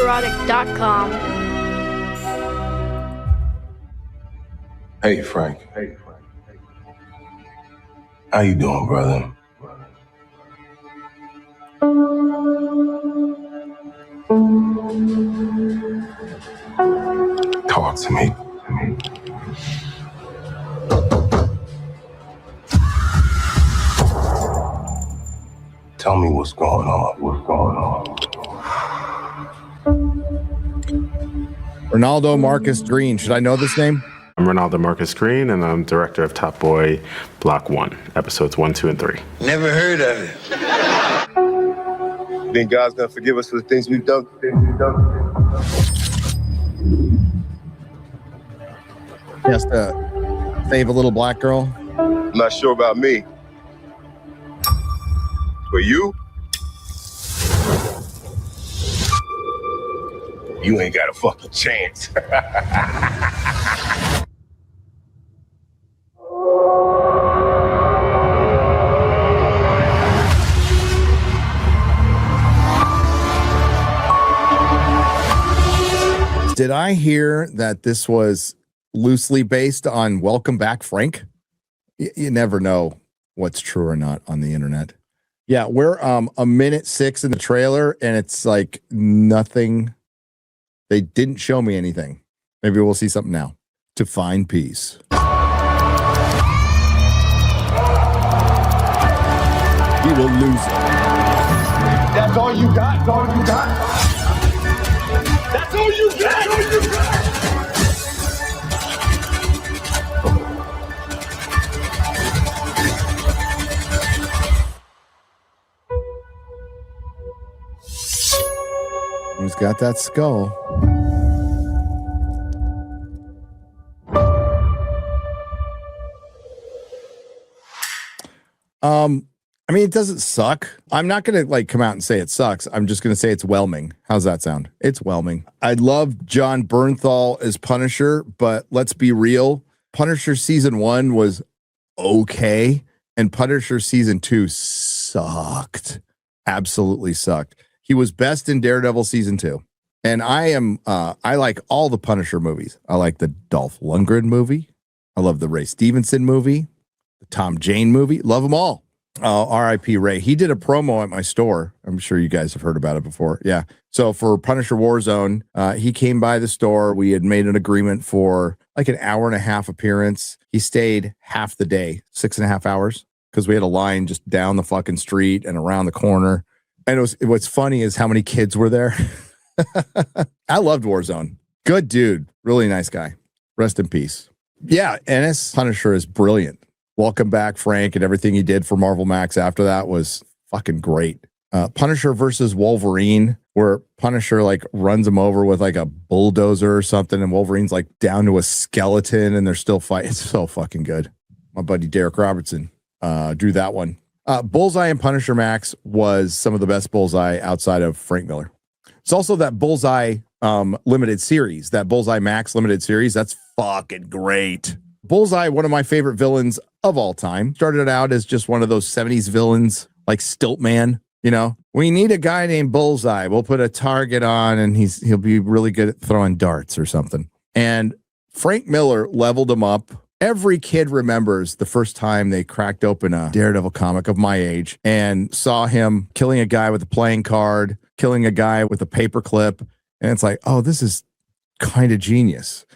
BlackErotic.com. Hey, Frank. How you doing, brother? Talk to me. Tell me what's going on. Ronaldo Marcus Green. Should I know this name? I'm Ronaldo Marcus Green, and I'm director of Top Boy Block 1, episodes 1, 2, and 3. Never heard of it. Think God's gonna forgive us for the things we've done? He has to save a little black girl. I'm not sure about me. But you ain't got a fucking chance. Did I hear that this was loosely based on Welcome Back, Frank? You never know what's true or not on the internet. Yeah, we're a minute 6 in the trailer, and it's like nothing. They didn't show me anything. Maybe we'll see something now. To find peace. He will lose it. That's all you got? That's all you got? That's all you got? That's all you got? He's got that skull. I mean, it doesn't suck. I'm not going to come out and say it sucks. I'm just going to say it's whelming. How's that sound? It's whelming. I love John Bernthal as Punisher, but let's be real. Punisher season 1 was okay, and Punisher season 2 sucked. Absolutely sucked. He was best in Daredevil season 2. And I like all the Punisher movies. I like the Dolph Lundgren movie. I love the Ray Stevenson movie, the Tom Jane movie. Love them all. R.I.P. Ray. He did a promo at my store. I'm sure you guys have heard about it before. Yeah. So for Punisher Warzone, he came by the store. We had made an agreement for like an hour and a half appearance. He stayed half the day, 6.5 hours, because we had a line just down the fucking street and around the corner. And what's funny is how many kids were there. I loved Warzone. Good dude. Really nice guy. Rest in peace. Yeah. Ennis Punisher is brilliant. Welcome Back, Frank, and everything he did for Marvel Max after that was fucking great. Punisher versus Wolverine, where Punisher runs him over with a bulldozer or something, and Wolverine's down to a skeleton, and they're still fighting. It's so fucking good. My buddy Derek Robertson drew that one. Bullseye and Punisher Max was some of the best Bullseye outside of Frank Miller. It's also that Bullseye limited series, that Bullseye Max limited series. That's fucking great. Bullseye, one of my favorite villains of all time, started out as just one of those 70s villains like Stiltman. You know, we need a guy named Bullseye. We'll put a target on and he'll be really good at throwing darts or something. And Frank Miller leveled him up. Every kid remembers the first time they cracked open a Daredevil comic of my age and saw him killing a guy with a playing card, killing a guy with a paperclip. And it's like, oh, this is kind of genius.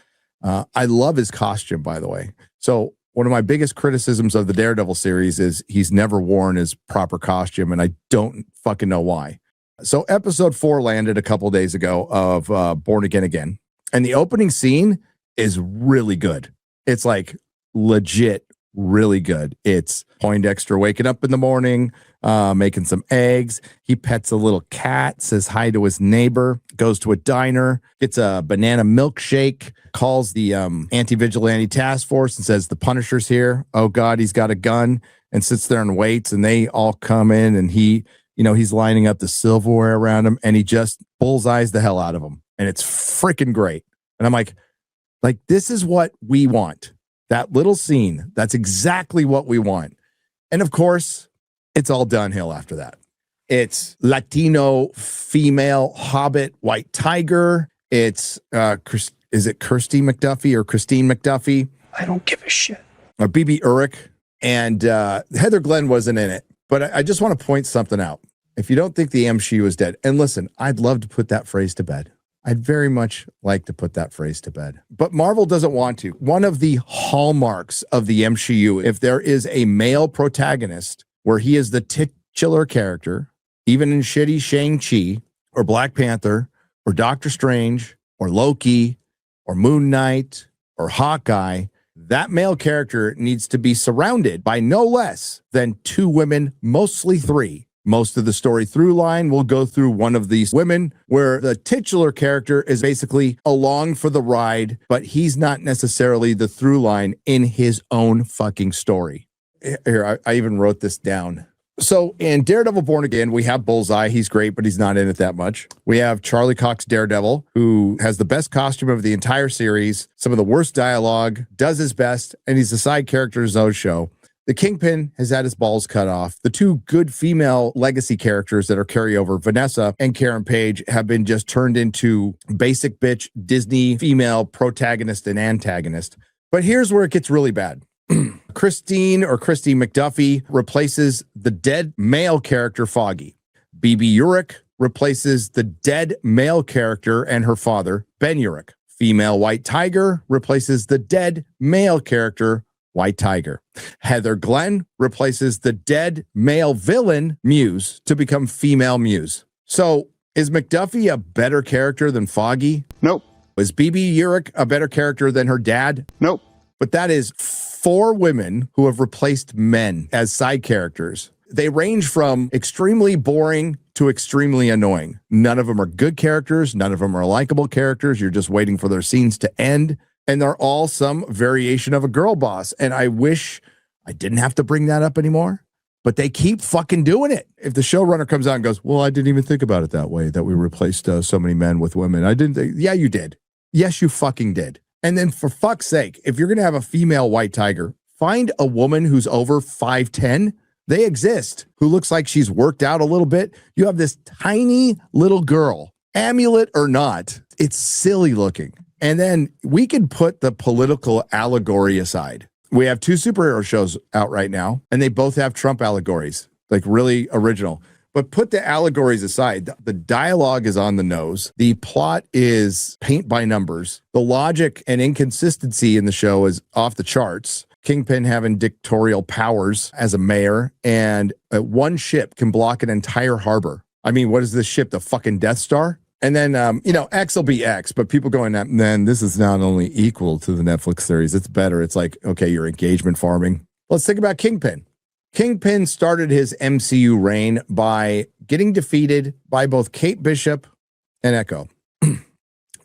I love his costume, by the way. So one of my biggest criticisms of the Daredevil series is he's never worn his proper costume, and I don't fucking know why. So episode 4 landed a couple days ago of Born Again. And the opening scene is really good. It's legit really good. It's Poindexter waking up in the morning, making some eggs. He pets a little cat, says hi to his neighbor, goes to a diner, gets a banana milkshake, calls the anti-vigilante task force and says, the Punisher's here. Oh God, he's got a gun, and sits there and waits, and they all come in, and he's lining up the silverware around him, and he just bullseyes the hell out of them. And it's freaking great. And I'm like, this is what we want. That little scene, that's exactly what we want. And of course, it's all downhill after that. It's Latino female hobbit white tiger. It's is it Kirsty McDuffie or Christine McDuffie? I don't give a shit. BB Urich. And Heather Glenn wasn't in it. But I just want to point something out. If you don't think the MCU is dead, and listen, I'd love to put that phrase to bed. I'd very much like to put that phrase to bed. But Marvel doesn't want to. One of the hallmarks of the MCU, if there is a male protagonist where he is the titular character, even in shitty Shang-Chi or Black Panther or Doctor Strange or Loki or Moon Knight or Hawkeye, that male character needs to be surrounded by no less than 2 women, mostly 3. Most of the story through line will go through one of these women where the titular character is basically along for the ride, but he's not necessarily the through line in his own fucking story. Here, I even wrote this down. So in Daredevil Born Again, we have Bullseye. He's great, but he's not in it that much. We have Charlie Cox Daredevil, who has the best costume of the entire series, some of the worst dialogue, does his best, and he's a side character in his own show. The Kingpin has had his balls cut off. The 2 good female legacy characters that are carryover, Vanessa and Karen Page, have been just turned into basic bitch Disney female protagonist and antagonist. But here's where it gets really bad. Christy McDuffie replaces the dead male character Foggy. BB Urich replaces the dead male character and her father, Ben Urich. Female White Tiger replaces the dead male character, White Tiger. Heather Glenn replaces the dead male villain, Muse, to become female Muse. So is McDuffie a better character than Foggy? Nope. Is BB Urich a better character than her dad? Nope. But that is 4 women who have replaced men as side characters. They range from extremely boring to extremely annoying. None of them are good characters. None of them are likable characters. You're just waiting for their scenes to end. And they're all some variation of a girl boss. And I wish I didn't have to bring that up anymore, but they keep fucking doing it. If the showrunner comes out and goes, well, I didn't even think about it that way, that we replaced so many men with women. I didn't think, yeah, you did. Yes, you fucking did. And then for fuck's sake, if you're going to have a female White Tiger, find a woman who's over 5'10". They exist, who looks like she's worked out a little bit. You have this tiny little girl, amulet or not. It's silly looking. And then we can put the political allegory aside. We have 2 superhero shows out right now, and they both have Trump allegories, like really original. But put the allegories aside. The dialogue is on the nose. The plot is paint by numbers. The logic and inconsistency in the show is off the charts. Kingpin having dictatorial powers as a mayor, and one ship can block an entire harbor. I mean, what is this ship? The fucking Death Star? And then, X will be X, but people going, then this is not only equal to the Netflix series, it's better. It's like, okay, you're engagement farming. Let's think about Kingpin. Kingpin started his MCU reign by getting defeated by both Kate Bishop and Echo.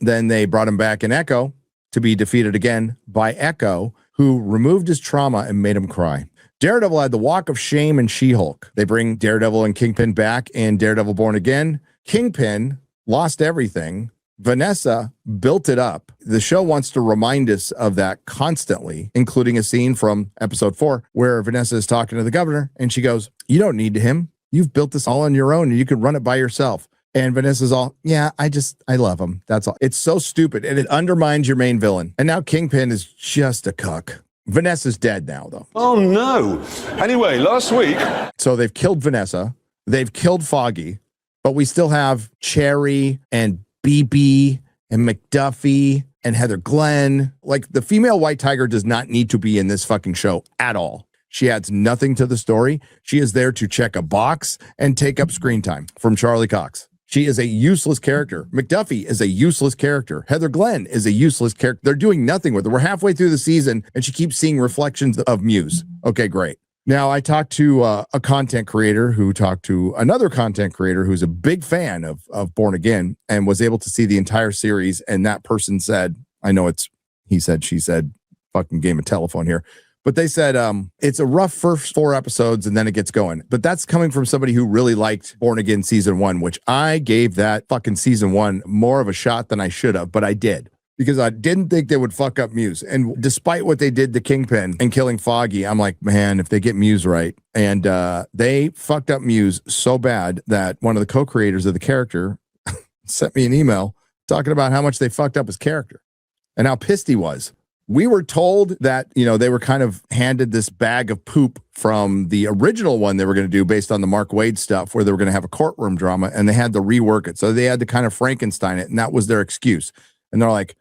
Then they brought him back in Echo to be defeated again by Echo, who removed his trauma and made him cry. Daredevil had the walk of shame in She-Hulk. They bring Daredevil and Kingpin back in Daredevil Born Again. Kingpin lost everything. Vanessa built it up. The show wants to remind us of that constantly, including a scene from episode 4 where Vanessa is talking to the governor and she goes, you don't need him. You've built this all on your own and you can run it by yourself. And Vanessa's all, yeah, I love him. That's all. It's so stupid and it undermines your main villain. And now Kingpin is just a cuck. Vanessa's dead now, though. Oh, no. Anyway, last week. So they've killed Vanessa. They've killed Foggy. But we still have Cherry and BB and McDuffie and Heather Glenn. Like, the female White Tiger does not need to be in this fucking show at all. She adds nothing to the story. She is there to check a box and take up screen time from Charlie Cox. She is a useless character. McDuffie is a useless character. Heather Glenn is a useless character. They're doing nothing with her. We're halfway through the season and she keeps seeing reflections of Muse. Okay, great. Now, I talked to a content creator who talked to another content creator who's a big fan of Born Again and was able to see the entire series. And that person said, I know it's he said, she said, fucking game of telephone here. But they said it's a rough first 4 episodes and then it gets going. But that's coming from somebody who really liked Born Again season 1, which I gave that fucking season 1 more of a shot than I should have, but I did. because I didn't think they would fuck up Muse. And despite what they did to Kingpin and killing Foggy, I'm like, man, if they get Muse right. And they fucked up Muse so bad that one of the co-creators of the character sent me an email talking about how much they fucked up his character and how pissed he was. We were told that, you know, they were kind of handed this bag of poop from the original one they were going to do based on the Mark Waid stuff, where they were going to have a courtroom drama, and they had to rework it. So they had to kind of Frankenstein it, and that was their excuse. And they're like,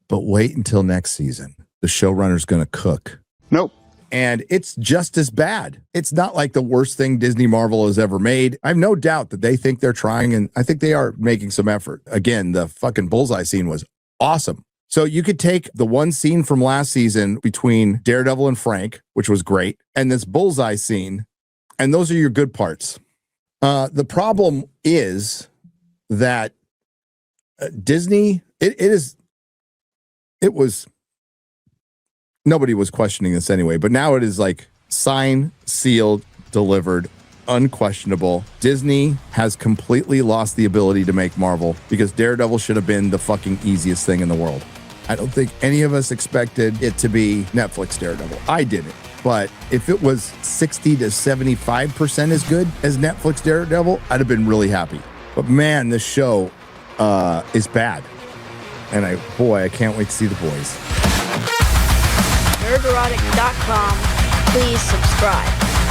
but wait until next season. The showrunner's going to cook. Nope. And it's just as bad. It's not like the worst thing Disney Marvel has ever made. I have no doubt that they think they're trying, and I think they are making some effort. Again, the fucking bullseye scene was awesome. So you could take the one scene from last season between Daredevil and Frank, which was great, and this bullseye scene, and those are your good parts. The problem is that Disney, it was, nobody was questioning this anyway, but now it is like signed, sealed, delivered, unquestionable. Disney has completely lost the ability to make Marvel because Daredevil should have been the fucking easiest thing in the world. I don't think any of us expected it to be Netflix Daredevil. I didn't. But if it was 60 to 75% as good as Netflix Daredevil, I'd have been really happy. But man, this show is bad. And I can't wait to see the boys. Nerderotic.com. Please subscribe.